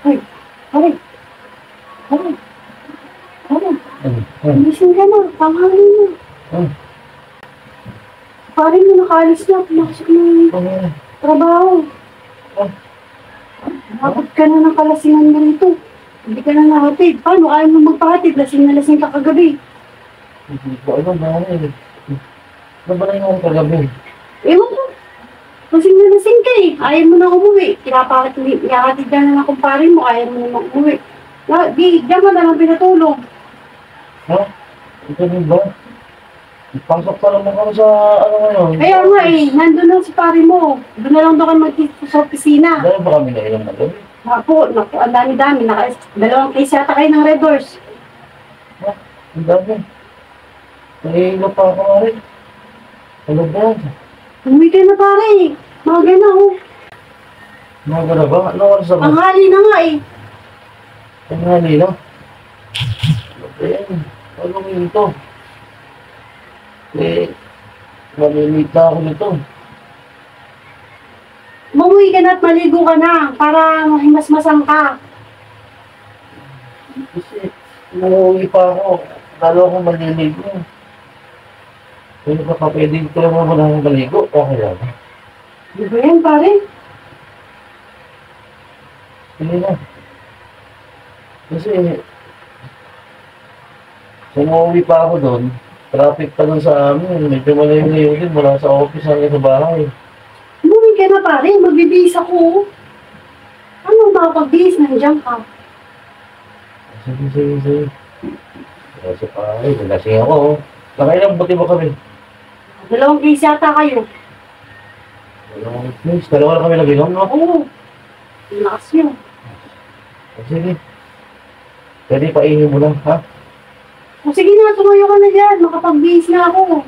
Ay, pare, pare, pare, Ano? gising ka na, tanghali na. Ano? Pare mo nakaalis na, pumasok ng Ano? trabaho. Ah. Nakapit ka na ng kalasingan mo rito. Hindi ka na nahatid. Paano ayaw mo magpahatid? Lasing na lasing ka kagabi. Hindi ko alam na ano eh. Ano ba na yung kagabi? Ewan ko. Lasing na lasing ka eh. Ayaw mo na umuwi. Ihahatid ka na ng kumpare mo. Ayaw mo na umuwi. Diyan ka na lang pinatulog. Ha? Ito din ba? Pasok pa naman kami sa ano ngayon. Kaya nga eh, nandun lang si pare mo. Doon na lang daw kayo magkita sa opisina. Dahil ba kami nainom na gabi? Naku, ang dami-dami. Dalawang case yata kayo ng Red Doors. Ha? Ang dami. Naiinom pa ako nga rin. Ano ba? Umuwi ka na pare. Maga na oh. Mga na ba? Ano oras na ba? Ang hali na nga eh. Ang hali na. Ano ba yan? Anong yun ito? Eh, malilita ako nito. Umuwi ka na at maligo ka na para mahimasmasang ka. Kasi, umuwi pa ako. Lalo akong maliligo. Kung ka pa pwede ko lang naman akong maligo, okay lang. Di ba yan pare? Hindi na. Kasi, umuwi pa ako doon, traffic pa doon sa amin. Medyo malayo-layo din mula sa office hanggang sa bahay. Umuwi ka na pare, magbibihis ako. Ano makapag-bihis? Nandiyan ka. Sige, sige, sige. Kasi pa, nalasing ako. Oh. Nakailang buti ba kami? Dalawang case yata kayo. Dalawa na kami naginom, no? Oo. Lakas yun. Sige. Pwede paingin mo lang, ha? O sige na, tumayo ka na dyan. Makapag-bihis na ako.